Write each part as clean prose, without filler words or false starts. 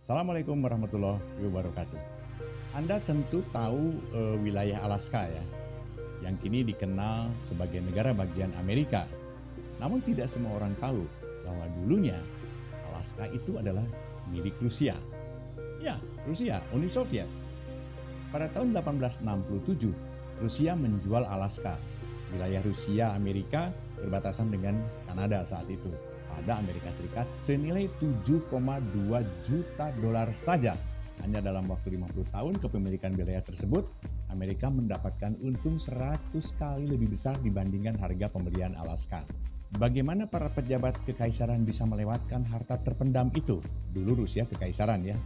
Assalamualaikum warahmatullahi wabarakatuh. Anda tentu tahu wilayah Alaska ya, yang kini dikenal sebagai negara bagian Amerika. Namun tidak semua orang tahu bahwa dulunya Alaska itu adalah milik Rusia. Ya, Rusia, Uni Soviet. Pada tahun 1867, Rusia menjual Alaska, wilayah Rusia Amerika berbatasan dengan Kanada saat itu, pada Amerika Serikat senilai 7,2 juta dolar saja. Hanya dalam waktu 50 tahun kepemilikan wilayah tersebut, Amerika mendapatkan untung 100 kali lebih besar dibandingkan harga pembelian Alaska. Bagaimana para pejabat kekaisaran bisa melewatkan harta terpendam itu? Dulu Rusia kekaisaran ya.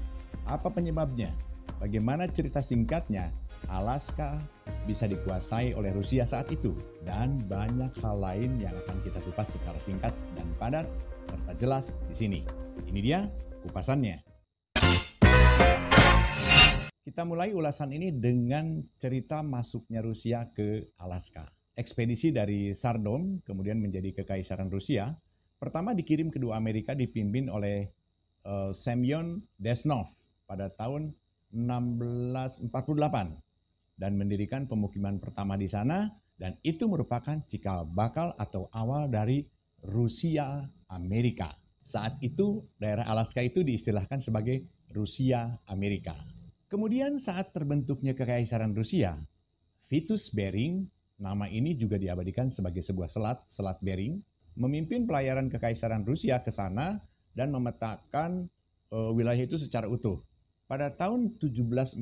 Apa penyebabnya? Bagaimana cerita singkatnya Alaska bisa dikuasai oleh Rusia saat itu? Dan banyak hal lain yang akan kita kupas secara singkat dan padat serta jelas di sini. Ini dia kupasannya. Kita mulai ulasan ini dengan cerita masuknya Rusia ke Alaska. Ekspedisi dari Sardom kemudian menjadi kekaisaran Rusia. Pertama dikirim kedua Amerika dipimpin oleh Semyon Desnov pada tahun 1648 dan mendirikan pemukiman pertama di sana, dan itu merupakan cikal bakal atau awal dari Rusia Amerika. Saat itu daerah Alaska itu diistilahkan sebagai Rusia Amerika. Kemudian saat terbentuknya kekaisaran Rusia, Vitus Bering, nama ini juga diabadikan sebagai sebuah selat Bering, memimpin pelayaran kekaisaran Rusia ke sana dan memetakan wilayah itu secara utuh. Pada tahun 1743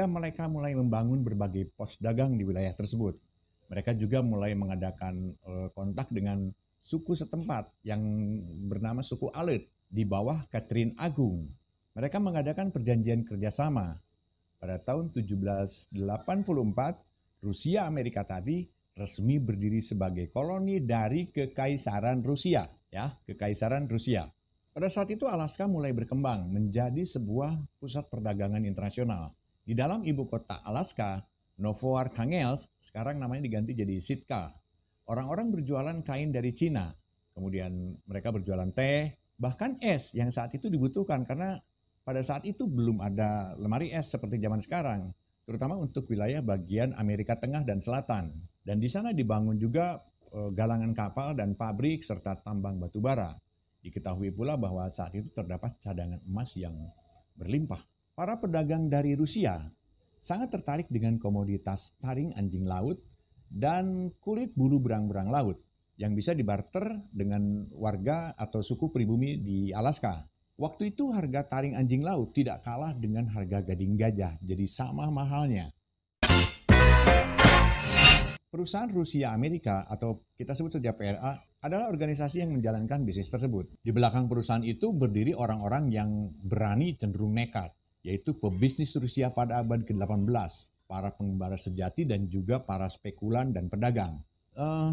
mereka mulai membangun berbagai pos dagang di wilayah tersebut. Mereka juga mulai mengadakan kontak dengan suku setempat yang bernama suku Alet di bawah Catherine Agung. Mereka mengadakan perjanjian kerjasama. Pada tahun 1784 Rusia Amerika tadi resmi berdiri sebagai koloni dari Kekaisaran Rusia, ya, Kekaisaran Rusia. Pada saat itu Alaska mulai berkembang menjadi sebuah pusat perdagangan internasional. Di dalam ibu kota Alaska, Novoarkhangels, sekarang namanya diganti jadi Sitka. Orang-orang berjualan kain dari Cina, kemudian mereka berjualan teh, bahkan es yang saat itu dibutuhkan karena pada saat itu belum ada lemari es seperti zaman sekarang, terutama untuk wilayah bagian Amerika Tengah dan Selatan. Dan di sana dibangun juga galangan kapal dan pabrik serta tambang batu bara. Diketahui pula bahwa saat itu terdapat cadangan emas yang berlimpah. Para pedagang dari Rusia sangat tertarik dengan komoditas taring anjing laut dan kulit bulu berang-berang laut yang bisa dibarter dengan warga atau suku pribumi di Alaska. Waktu itu harga taring anjing laut tidak kalah dengan harga gading gajah, jadi sama mahalnya. Perusahaan Rusia Amerika atau kita sebut saja PRA adalah organisasi yang menjalankan bisnis tersebut. Di belakang perusahaan itu berdiri orang-orang yang berani cenderung nekat, yaitu pebisnis Rusia pada abad ke-18, para pengembara sejati dan juga para spekulan dan pedagang.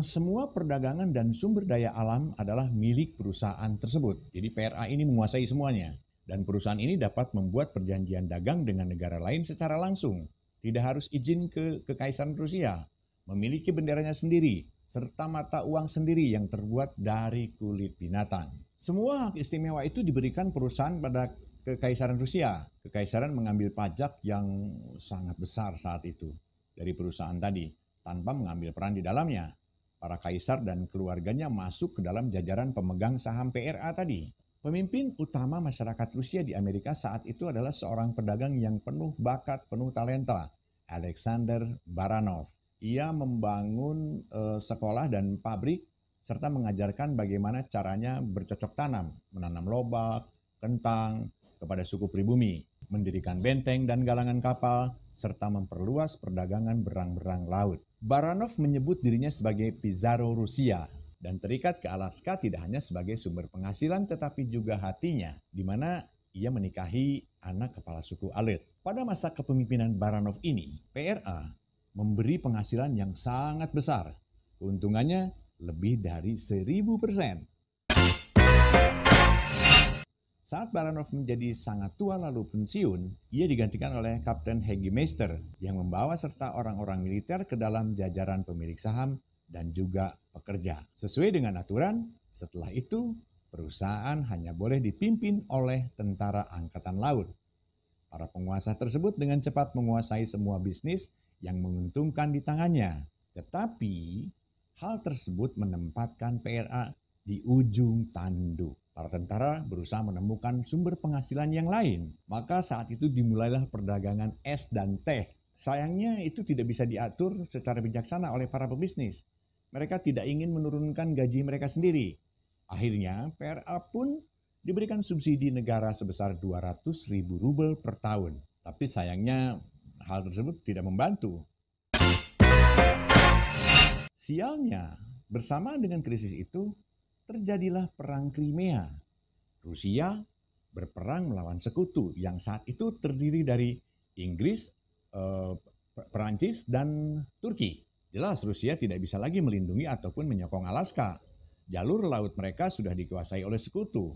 Semua perdagangan dan sumber daya alam adalah milik perusahaan tersebut. Jadi PRA ini menguasai semuanya. Dan perusahaan ini dapat membuat perjanjian dagang dengan negara lain secara langsung. Tidak harus izin ke Kekaisaran Rusia. Memiliki benderanya sendiri, serta mata uang sendiri yang terbuat dari kulit binatang. Semua hak istimewa itu diberikan perusahaan pada Kekaisaran Rusia. Kekaisaran mengambil pajak yang sangat besar saat itu dari perusahaan tadi, tanpa mengambil peran di dalamnya. Para kaisar dan keluarganya masuk ke dalam jajaran pemegang saham PRA tadi. Pemimpin utama masyarakat Rusia di Amerika saat itu adalah seorang pedagang yang penuh bakat, penuh talenta, Alexander Baranov. Ia membangun sekolah dan pabrik serta mengajarkan bagaimana caranya bercocok tanam, menanam lobak, kentang kepada suku pribumi, mendirikan benteng dan galangan kapal, serta memperluas perdagangan berang-berang laut. Baranov menyebut dirinya sebagai Pizarro Rusia dan terikat ke Alaska tidak hanya sebagai sumber penghasilan tetapi juga hatinya, di mana ia menikahi anak kepala suku Alet. Pada masa kepemimpinan Baranov ini, PRA memberi penghasilan yang sangat besar. Keuntungannya lebih dari 1000%. Saat Baranov menjadi sangat tua lalu pensiun, ia digantikan oleh Kapten Hegi Meister yang membawa serta orang-orang militer ke dalam jajaran pemilik saham dan juga pekerja. Sesuai dengan aturan, setelah itu Perusahaan hanya boleh dipimpin oleh tentara angkatan laut. Para penguasa tersebut dengan cepat menguasai semua bisnis yang menguntungkan di tangannya. Tetapi hal tersebut menempatkan PRA di ujung tanduk. Para tentara berusaha menemukan sumber penghasilan yang lain. Maka saat itu dimulailah perdagangan es dan teh. Sayangnya itu tidak bisa diatur secara bijaksana oleh para pebisnis. Mereka tidak ingin menurunkan gaji mereka sendiri. Akhirnya PRA pun diberikan subsidi negara sebesar 200.000 rubel per tahun. Tapi sayangnya hal tersebut tidak membantu. Sialnya, bersamaan dengan krisis itu, terjadilah Perang Crimea. Rusia berperang melawan sekutu yang saat itu terdiri dari Inggris, Perancis, dan Turki. Jelas Rusia tidak bisa lagi melindungi ataupun menyokong Alaska. Jalur laut mereka sudah dikuasai oleh sekutu.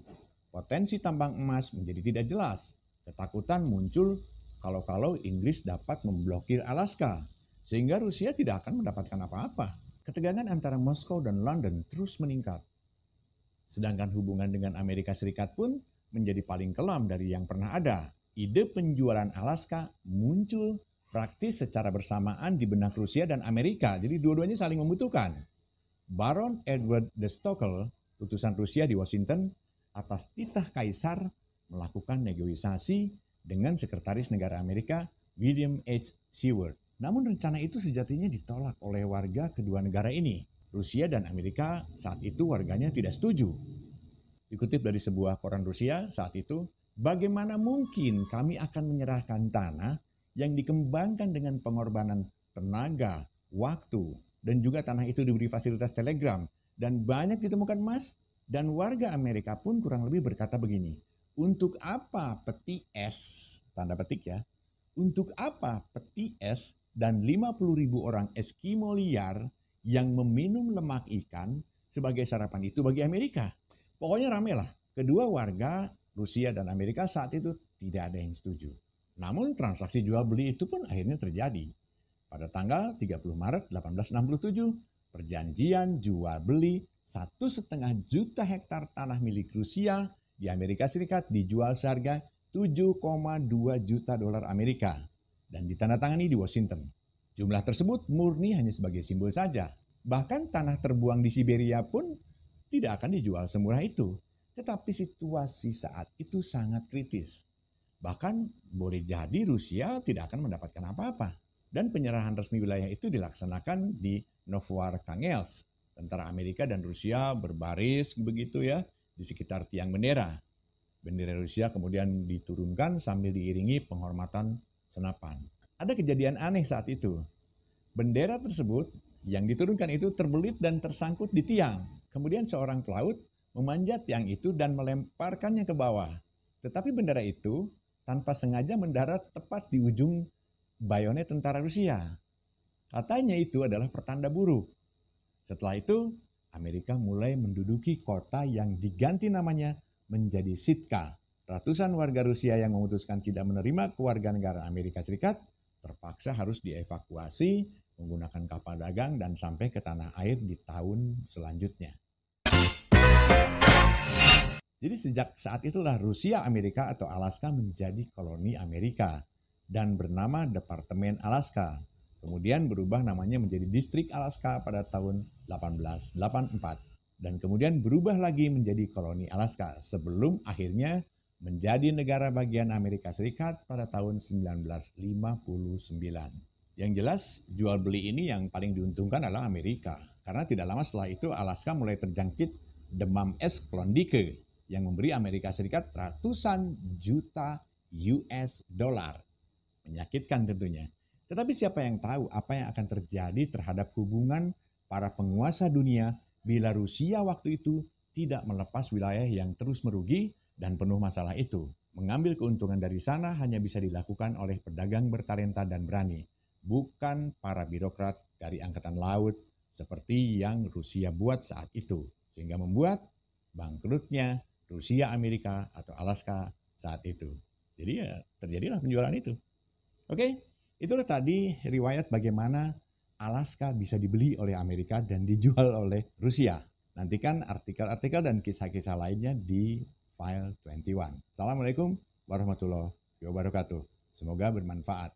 Potensi tambang emas menjadi tidak jelas. Ketakutan muncul kalau Inggris dapat memblokir Alaska, sehingga Rusia tidak akan mendapatkan apa-apa. Ketegangan antara Moskow dan London terus meningkat. Sedangkan hubungan dengan Amerika Serikat pun menjadi paling kelam dari yang pernah ada. Ide penjualan Alaska muncul praktis secara bersamaan di benak Rusia dan Amerika. Jadi dua-duanya saling membutuhkan. Baron Edward de Stockel, utusan Rusia di Washington, atas titah kaisar melakukan negosiasi dengan sekretaris negara Amerika William H. Seward. Namun rencana itu sejatinya ditolak oleh warga kedua negara ini. Rusia dan Amerika saat itu warganya tidak setuju. Dikutip dari sebuah koran Rusia saat itu, bagaimana mungkin kami akan menyerahkan tanah yang dikembangkan dengan pengorbanan tenaga, waktu, dan juga tanah itu diberi fasilitas telegram dan banyak ditemukan emas, dan warga Amerika pun kurang lebih berkata begini, untuk apa peti es, tanda petik ya, untuk apa peti es dan 50.000 orang Eskimo liar yang meminum lemak ikan sebagai sarapan itu bagi Amerika. Pokoknya rame lah, kedua warga Rusia dan Amerika saat itu tidak ada yang setuju. Namun transaksi jual beli itu pun akhirnya terjadi. Pada tanggal 30 Maret 1867, perjanjian jual beli 1,5 juta hektar tanah milik Rusia di Amerika Serikat dijual seharga 7,2 juta dolar Amerika dan ditandatangani di Washington. Jumlah tersebut murni hanya sebagai simbol saja. Bahkan tanah terbuang di Siberia pun tidak akan dijual semurah itu. Tetapi situasi saat itu sangat kritis. Bahkan boleh jadi Rusia tidak akan mendapatkan apa-apa. Dan penyerahan resmi wilayah itu dilaksanakan di Novoarkhangelsk. Tentara Amerika dan Rusia berbaris begitu ya di sekitar tiang bendera. Bendera Rusia kemudian diturunkan sambil diiringi penghormatan senapan. Ada kejadian aneh saat itu. Bendera tersebut yang diturunkan itu terbelit dan tersangkut di tiang. Kemudian seorang pelaut memanjat tiang itu dan melemparkannya ke bawah. Tetapi bendera itu tanpa sengaja mendarat tepat di ujung bayonet tentara Rusia. Katanya itu adalah pertanda buruk. Setelah itu, Amerika mulai menduduki kota yang diganti namanya menjadi Sitka. Ratusan warga Rusia yang memutuskan tidak menerima kewarganegaraan Amerika Serikat terpaksa harus dievakuasi menggunakan kapal dagang dan sampai ke tanah air di tahun selanjutnya. Jadi sejak saat itulah Rusia Amerika atau Alaska menjadi koloni Amerika dan bernama Departemen Alaska. Kemudian berubah namanya menjadi Distrik Alaska pada tahun 1884. Dan kemudian berubah lagi menjadi koloni Alaska sebelum akhirnya menjadi negara bagian Amerika Serikat pada tahun 1959. Yang jelas jual beli ini yang paling diuntungkan adalah Amerika. Karena tidak lama setelah itu Alaska mulai terjangkit demam es Klondike yang memberi Amerika Serikat ratusan juta US dollar. Menyakitkan tentunya. Tetapi siapa yang tahu apa yang akan terjadi terhadap hubungan para penguasa dunia bila Rusia waktu itu tidak melepas wilayah yang terus merugi dan penuh masalah itu. Mengambil keuntungan dari sana hanya bisa dilakukan oleh pedagang bertalenta dan berani, bukan para birokrat dari angkatan laut seperti yang Rusia buat saat itu. Sehingga membuat bangkrutnya Rusia Amerika atau Alaska saat itu. Jadi ya terjadilah penjualan itu. Oke, itulah tadi riwayat bagaimana Alaska bisa dibeli oleh Amerika dan dijual oleh Rusia. Nantikan artikel-artikel dan kisah-kisah lainnya di File 21. Assalamualaikum warahmatullahi wabarakatuh. Semoga bermanfaat.